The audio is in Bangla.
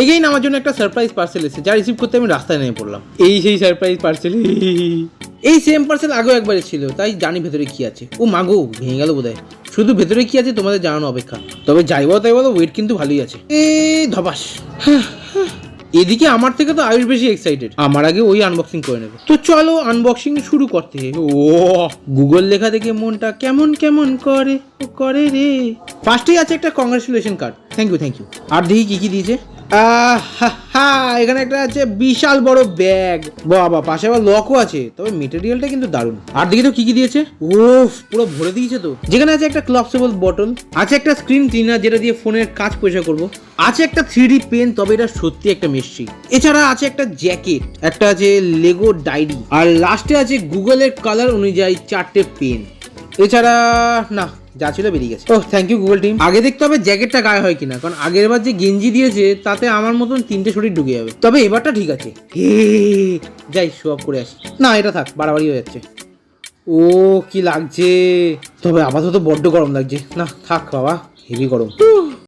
এগেইন আমার জন্য একটা সারপ্রাইজ পার্সেল এসেছে, যা রিসিভ করতে আমি রাস্তায় নেমে পড়লাম। এই সেই সারপ্রাইজ পার্সেল। এই সেম পার্সেল আগেও একবার ছিল, তাই জানি ভেতরে কি আছে। ও মাগো, ভেঙে গেল বোধহয়। শুধু ভেতরে কি আছে তোমাদের জানানো অপেক্ষা। তবে যাই বলো তাই বলো, ওয়েট কিন্তু ভালোই আছে। ধবাস। এদিকে আমার থেকে তো আয়ুষ বেশি এক্সাইটেড, আমার আগে ওই আনবক্সিং করে নেবে। তো চলো আনবক্সিং শুরু করতে। ও গুগল লেখা দেখে মনটা কেমন কেমন করে করে রে। ফার্স্টেই আছে একটা কংগ্রেচুলেশন কার্ড, থ্যাংক ইউ। আর দেখি কি কি দিয়েছে। এখানে একটা আছে বিশাল বড় ব্যাগ, বাবা, পাশে আবার লকও আছে। তবে মেটেরিয়ালটা কিন্তু দারুণ। আর দেখি তো কি কি দিয়েছে। ওফ, পুরো ভরে দিয়েছে তো। যেখানে আছে একটা ক্লপসেবল বটল, আছে একটা স্ক্রিন ক্লিনার যেটা দিয়ে ফোনের কাজ পরিষ্কার করবো, আছে একটা 3D পেন, তবে এটা সত্যি একটা মিস্ট্রি। এছাড়া আছে একটা জ্যাকেট, একটা আছে লেগো ডায়েরি, আর লাস্টে আছে গুগলের কালার অনুযায়ী 4টে পেন। এছাড়া না, যা ছিল বেরিয়ে গেছে। ও থ্যাংক ইউ গুগল টিম। আগে দেখতে হবে জ্যাকেটটা গায়ে হয় কিনা, কারণ আগের বার যে গেঞ্জি দিয়েছে তাতে আমার মতন 3টে শরীর ঢুকে যাবে। তবে এবারটা ঠিক আছে। যাই শো অফ করে আসি। না, এটা থাক, বাড়াবাড়ি হয়ে যাচ্ছে। ও কি লাগছে, তবে আপাতত বড্ড গরম লাগছে। না থাক বাবা, হেভি গরম।